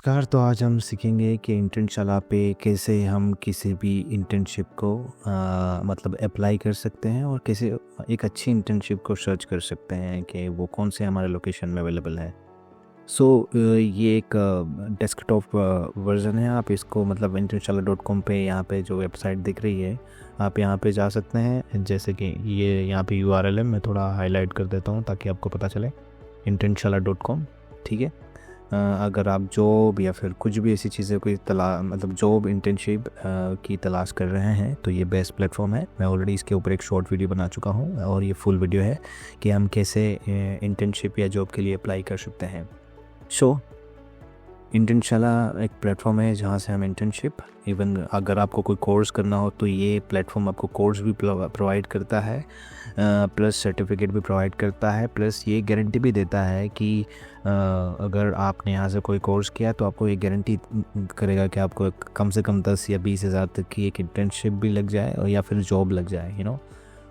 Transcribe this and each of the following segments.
नमस्कार। तो आज हम सीखेंगे कि इंटर्नशाला पे कैसे हम किसी भी इंटर्नशिप को मतलब अप्लाई कर सकते हैं और कैसे एक अच्छी इंटर्नशिप को सर्च कर सकते हैं कि वो कौन से हमारे लोकेशन में अवेलेबल है। ये एक डेस्कटॉप वर्ज़न है। आप इसको मतलब internshala.com पे यहाँ पे जो वेबसाइट दिख रही है आप यहाँ पे जा सकते हैं। जैसे कि ये यहाँ पे URL है, मैं थोड़ा हाईलाइट कर देता हूँ ताकि आपको पता चले। internshala.com, ठीक है। अगर आप जॉब या फिर कुछ भी ऐसी चीज़ें कोई मतलब जॉब इंटर्नशिप की तलाश कर रहे हैं तो ये बेस्ट प्लेटफॉर्म है। मैं ऑलरेडी इसके ऊपर एक शॉर्ट वीडियो बना चुका हूँ और ये फुल वीडियो है कि हम कैसे इंटर्नशिप या जॉब के लिए अप्लाई कर सकते हैं। इंटर्नशाला एक प्लेटफॉर्म है जहाँ से हम इंटर्नशिप, इवन अगर आपको कोई कोर्स करना हो तो ये प्लेटफॉर्म आपको कोर्स भी प्रोवाइड करता है, प्लस सर्टिफिकेट भी प्रोवाइड करता है, प्लस ये गारंटी भी देता है कि अगर आपने यहाँ से कोई कोर्स किया तो आपको ये गारंटी करेगा कि आपको कम से कम 10 या 20 हज़ार तक की एक इंटर्नशिप भी लग जाए और या फिर जॉब लग जाए।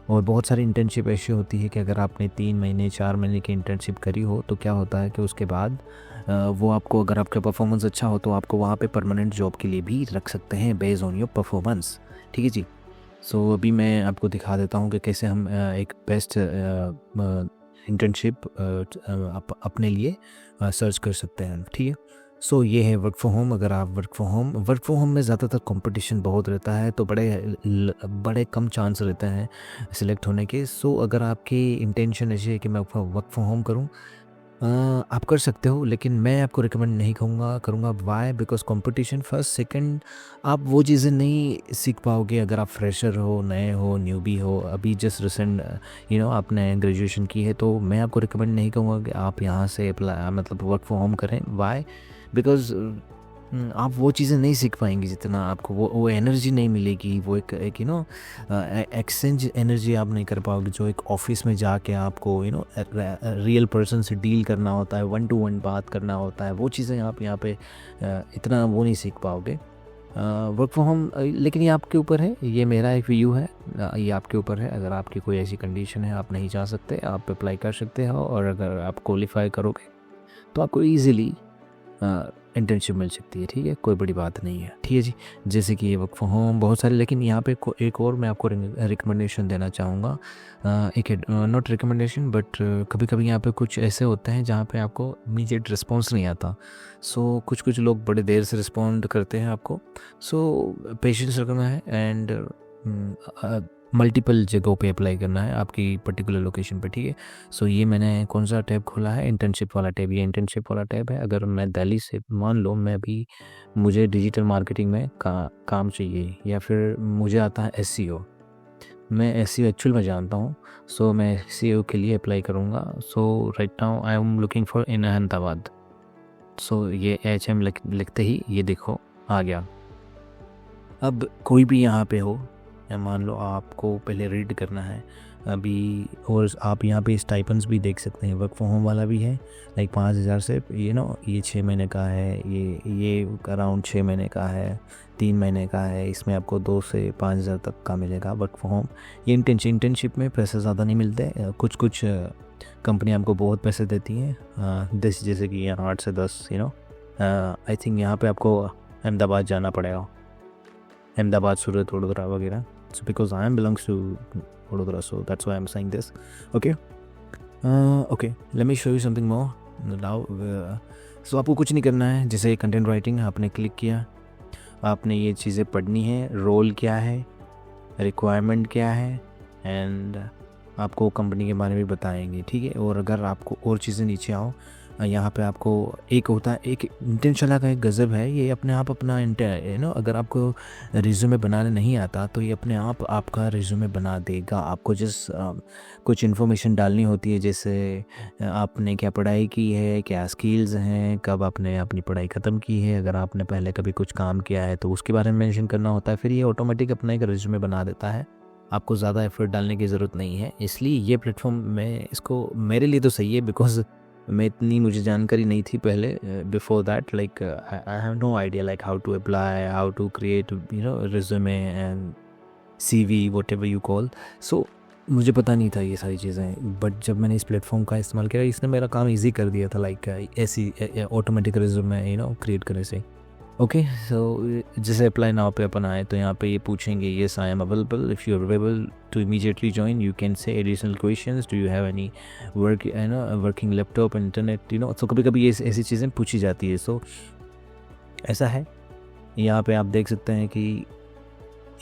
और बहुत सारी इंटर्नशिप ऐसी होती है कि अगर आपने 3 महीने 4 महीने की इंटर्नशिप करी हो तो क्या होता है कि उसके बाद वो आपको, अगर आपका परफॉर्मेंस अच्छा हो तो आपको वहाँ पे परमानेंट जॉब के लिए भी रख सकते हैं बेस्ड ऑन योर परफॉर्मेंस, ठीक है जी। अभी मैं आपको दिखा देता हूँ कि कैसे हम एक बेस्ट इंटर्नशिप अपने लिए सर्च कर सकते हैं, ठीक है। ये है वर्क फ्रॉम होम। अगर आप वर्क फ्रॉम होम में ज़्यादातर कंपटीशन बहुत रहता है तो बड़े कम चांस रहते हैं सिलेक्ट होने के। अगर आपकी इंटेंशन ऐसी है कि मैं वर्क फ्रॉम होम करूं, आप कर सकते हो, लेकिन मैं आपको रिकमेंड नहीं करूँगा। Why? Because competition first, second आप वो चीज़ें नहीं सीख पाओगे अगर आप फ्रेशर हो, नए हो, न्यूबी हो, अभी जस्ट रिसेंट आपने ग्रेजुएशन की है। तो मैं आपको रिकमेंड नहीं करूँगा कि आप यहाँ से अप्लाई मतलब वर्क फ्रॉम होम करें। वाई? बिकॉज आप वो चीज़ें नहीं सीख पाएंगे जितना आपको वो एनर्जी नहीं मिलेगी। वो एक एक्सचेंज एनर्जी आप नहीं कर पाओगे जो एक ऑफिस में जाके आपको रियल पर्सन से डील करना होता है, 1 to 1 बात करना होता है। वो चीज़ें आप यहाँ पे इतना वो नहीं सीख पाओगे वर्क फ्रॉम होम। लेकिन ये आपके ऊपर है, ये मेरा एक व्यू है, ये आपके ऊपर है। अगर आपकी कोई ऐसी कंडीशन है आप नहीं जा सकते, आप अप्लाई कर सकते हो, और अगर आप क्वालिफाई करोगे तो आपको ईज़िली इंटर्नशिप मिल सकती है, ठीक है। कोई बड़ी बात नहीं है, ठीक है जी। जैसे कि ये वर्क फ्रॉम होम बहुत सारे, लेकिन यहाँ पे एक और मैं आपको रिकमेंडेशन देना चाहूँगा। एक नॉट रिकमेंडेशन बट कभी कभी यहाँ पे कुछ ऐसे होते हैं जहाँ पे आपको इमीडिएट रिस्पॉन्स नहीं आता। कुछ लोग बड़े देर से रिस्पॉन्ड करते हैं आपको। पेशेंस रखना है एंड मल्टीपल जगहों पे अप्लाई करना है आपकी पर्टिकुलर लोकेशन पे, ठीक है। ये मैंने कौन सा टैब खोला है, इंटर्नशिप वाला टैब। ये इंटर्नशिप वाला टैब है। अगर मैं दिल्ली से, मान लो मुझे डिजिटल मार्केटिंग में काम चाहिए, या फिर मुझे आता है SEO, मैं SEO एक्चुअल में जानता हूँ। मैं SEO के लिए अप्लाई करूँगा। Right now I am looking for in Ahmedabad. ये HM लिखते ही ये देखो आ गया। अब कोई भी यहाँ पे हो, या मान लो आपको पहले रीड करना है अभी, और आप यहाँ पे स्टाइपेंड्स भी देख सकते हैं। वर्क फ्रॉम होम वाला भी है, लाइक 5,000 से ये 6 महीने का है, ये अराउंड 6 महीने का है, 3 महीने का है। इसमें आपको 2 से 5,000 तक का मिलेगा वर्क फ्रॉम होम। ये इंटर्नशिप में पैसे ज़्यादा नहीं मिलते। कुछ कंपनी आपको बहुत पैसे देती हैं, जैसे कि 8 से 10 आई थिंक यहाँ पे आपको अहमदाबाद जाना पड़ेगा, अहमदाबाद, सूरत, वडोदरा वगैरह। Because I am belongs to Vadodara, so that's why I'm saying this. Okay, let me show you something more now. आपको कुछ नहीं करना है। जैसे कंटेंट राइटिंग आपने क्लिक किया, आपने ये चीज़ें पढ़नी है। रोल क्या है, रिक्वायरमेंट क्या है, एंड आपको कंपनी के बारे में बताएंगे, ठीक है। और अगर आपको और चीज़ें नीचे आओ, यहाँ पे आपको एक होता है, एक इंटर्नशाला का एक गज़ब है, ये अपने आप अपना अगर आपको रिज्यूमे बनाने नहीं आता तो ये अपने आप आपका रिज्यूमे बना देगा। आपको जिस कुछ इन्फॉर्मेशन डालनी होती है, जैसे आपने क्या पढ़ाई की है, क्या स्किल्स हैं, कब आपने अपनी पढ़ाई ख़त्म की है, अगर आपने पहले कभी कुछ काम किया है तो उसके बारे में मेंशन करना होता है। फिर ये ऑटोमेटिक अपना एक रिज्यूमे बना देता है, आपको ज़्यादा एफर्ट डालने की ज़रूरत नहीं है। इसलिए ये प्लेटफॉर्म मेरे लिए तो सही है, बिकॉज मुझे जानकारी नहीं थी पहले। Before that, like I have no idea like how to apply, how to create resume and CV, whatever you call. मुझे पता नहीं था ये सारी चीज़ें, बट जब मैंने इस प्लेटफॉर्म का इस्तेमाल किया, इसने मेरा काम ईजी कर दिया था, लाइक ऐसी ऑटोमेटिक रिज्यूमे क्रिएट करने से। ओके, सो जैसे अप्लाई नाउ पे अपन आए तो यहाँ पे ये पूछेंगे yes I am available, if you are available to immediately join you can say additional questions, do you have any work working laptop internet, तो कभी कभी ये ऐसी चीज़ें पूछी जाती है। सो ऐसा है, यहाँ पे आप देख सकते हैं कि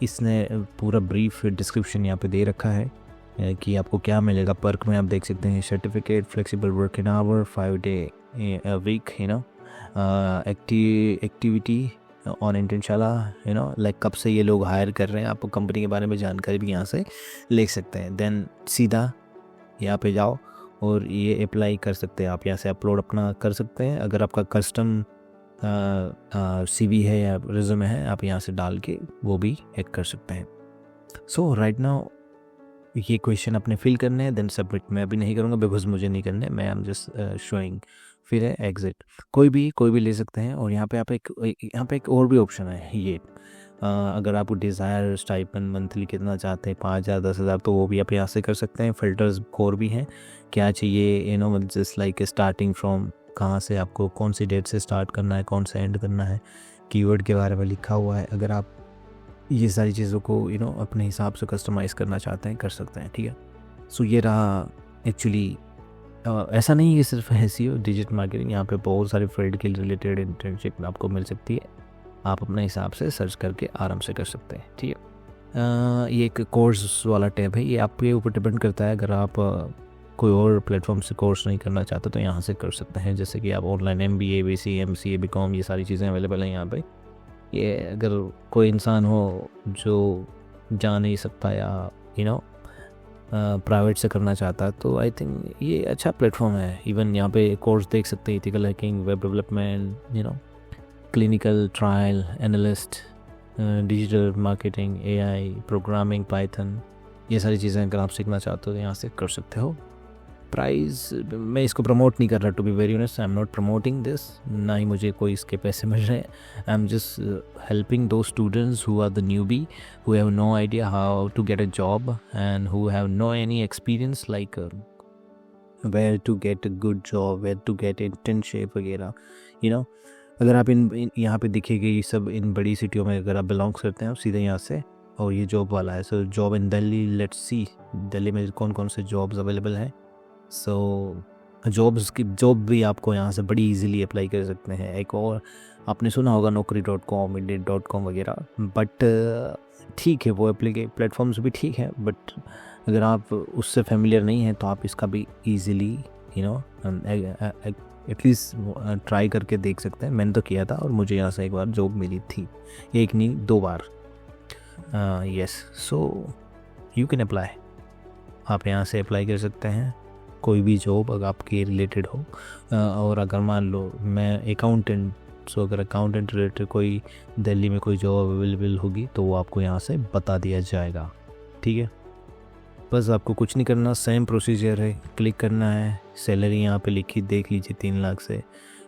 इसने पूरा ब्रीफ डिस्क्रिप्शन यहाँ पे दे रखा है कि आपको क्या मिलेगा। पर्क में आप देख सकते हैं certificate, flexible working hour, 5 day week, activity on Internshala, like कब से ये लोग हायर कर रहे हैं, आपको कंपनी के बारे में जानकारी भी यहाँ से ले सकते हैं। देन सीधा यहाँ पे जाओ और ये अप्लाई कर सकते हैं, आप यहाँ से अपलोड अपना कर सकते हैं। अगर आपका कस्टम CV है या रिज्यूमे है, आप यहाँ से डाल के वो भी ऐड कर सकते हैं। सो राइट नाउ ये क्वेश्चन अपने फिल करने हैं, देन सबमिट मैं अभी नहीं करूँगा बिकॉज मुझे नहीं करने, मैं एम जस्ट शोइंग। फिर है एग्जिट, कोई भी ले सकते हैं। और यहाँ पे एक और भी ऑप्शन है, ये अगर आप डिज़ायर स्टाइपेंड मंथली कितना चाहते हैं, 5,000 10,000, तो वो भी आप यहाँ से कर सकते हैं। फिल्टर्स और भी हैं, क्या चाहिए, जस्ट लाइक स्टार्टिंग फ्रॉम, कहाँ से आपको कौन सी डेट से स्टार्ट करना है, कौन सा एंड करना है, कीवर्ड के बारे में लिखा हुआ है। अगर आप ये सारी चीज़ों को अपने हिसाब से कस्टमाइज़ करना चाहते हैं, कर सकते हैं, ठीक है। सो ये रहा एक्चुअली, ऐसा नहीं है सिर्फ SEO डिजिटल मार्केटिंग, यहाँ पे बहुत सारे फील्ड के रिलेटेड इंटर्नशिप आपको मिल सकती है, आप अपने हिसाब से सर्च करके आराम से कर सकते हैं, ठीक है। ये एक कोर्स वाला टैब है, ये आपके ऊपर डिपेंड करता है। अगर आप कोई और प्लेटफॉर्म से कोर्स नहीं करना चाहते तो यहाँ से कर सकते हैं, जैसे कि आप online MBA BCA MCA BCom, ये सारी चीज़ें अवेलेबल हैं यहाँ पे। ये अगर कोई इंसान हो जो जा नहीं सकता या प्राइवेट से करना चाहता है, तो आई थिंक ये अच्छा प्लेटफॉर्म है। इवन यहाँ पे कोर्स देख सकते हैं, ethical hacking, web development, clinical trial analyst, digital marketing, AI programming, Python, ये सारी चीज़ें अगर आप सीखना चाहते हो तो यहाँ से कर सकते हो। प्राइस मैं इसको प्रमोट नहीं कर रहा, to be very honest, I am not promoting this, ना ही मुझे कोई इसके पैसे मिल रहे हैं। आई एम जस्ट हेल्पिंग दो students who are the newbie, who have no idea how to get a job and who have no any experience, like where to get a good job, where to get internship वगैरह। अगर आप इन यहाँ पे दिखेगी सब इन बड़ी सिटियों में अगर आप बिलोंग करते हैं सीधे यहाँ से, और ये जॉब वाला है। So job in Delhi, let's see Delhi में कौन कौन से जॉब्स अवेलेबल हैं। सो जॉब भी आपको यहाँ से बड़ी इजीली अप्लाई कर सकते हैं। एक और आपने सुना होगा naukri.com, indeed.com वगैरह, बट ठीक है वो प्लेटफॉर्म्स भी ठीक है, बट अगर आप उससे फेमिलियर नहीं हैं तो आप इसका भी ईज़िली एटलीस्ट ट्राई करके देख सकते हैं। मैंने तो किया था और मुझे यहाँ से एक बार जॉब मिली थी, एक नहीं 2 बार। Yes, so you can apply, आप यहाँ से अप्लाई कर सकते हैं कोई भी जॉब अगर आपके रिलेटेड हो। और अगर मान लो मैं अकाउंटेंट, सो अगर अकाउंटेंट रिलेटेड कोई दिल्ली में कोई जॉब अवेलेबल होगी तो वो आपको यहाँ से बता दिया जाएगा, ठीक है। बस आपको कुछ नहीं करना, सेम प्रोसीजर है, क्लिक करना है, सैलरी यहाँ पे लिखी देख लीजिए, 3 लाख से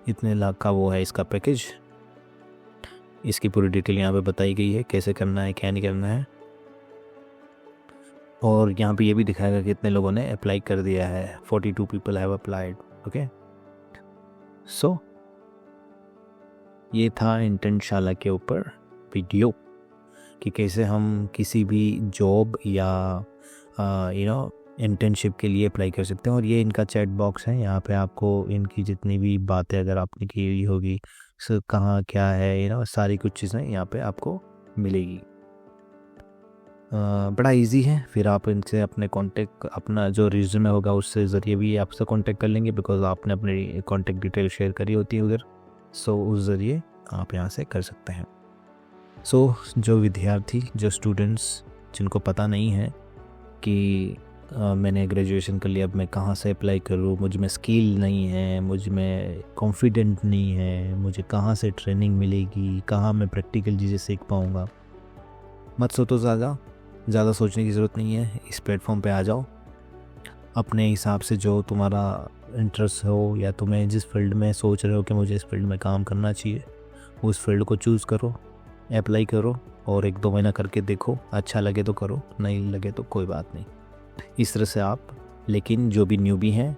इतने लाख का वो है इसका पैकेज। इसकी पूरी डिटेल यहाँ पे बताई गई है, कैसे करना है क्या नहीं करना है, और यहाँ पे ये भी दिखाएगा कि कितने लोगों ने अप्लाई कर दिया है। 42 पीपल हैव अप्लाइड। ओके, सो ये था इंटर्नशाला के ऊपर वीडियो कि कैसे हम किसी भी जॉब या इंटर्नशिप के लिए अप्लाई कर सकते हैं। और ये इनका चैट बॉक्स है, यहाँ पे आपको इनकी जितनी भी बातें अगर आपने की हुई होगी, कहाँ क्या है, सारी कुछ चीज़ें यहाँ पे आपको मिलेगी। बड़ा इजी है। फिर आप इनसे अपने कांटेक्ट, अपना जो रिज्यूमे होगा उससे ज़रिए भी आपसे कांटेक्ट कर लेंगे, बिकॉज आपने अपनी कांटेक्ट डिटेल शेयर करी होती है उधर। सो उस ज़रिए आप यहाँ से कर सकते हैं। सो जो विद्यार्थी, जो स्टूडेंट्स जिनको पता नहीं है कि मैंने ग्रेजुएशन कर लिया, अब मैं कहाँ से अप्लाई करूँ, मुझ में स्किल नहीं है, मुझ में कॉन्फिडेंट नहीं है, मुझे कहाँ से ट्रेनिंग मिलेगी, कहाँ मैं प्रैक्टिकल चीज़ें सीख पाऊँगा, मत सोचो, ज़्यादा सोचने की ज़रूरत नहीं है। इस प्लेटफॉर्म पे आ जाओ, अपने हिसाब से जो तुम्हारा इंटरेस्ट हो या तुम्हें जिस फील्ड में सोच रहे हो कि मुझे इस फील्ड में काम करना चाहिए, उस फील्ड को चूज़ करो, अप्लाई करो और 1-2 महीना करके देखो, अच्छा लगे तो करो, नहीं लगे तो कोई बात नहीं। इस तरह से आप, लेकिन जो भी न्यूबी हैं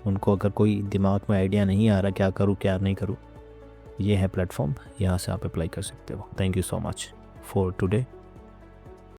उनको अगर कोई दिमाग में आइडिया नहीं आ रहा क्या करूँ क्या नहीं करूँ, ये है प्लेटफॉर्म, यहाँ से आप अप्लाई कर सकते हो। Thank you so much for today.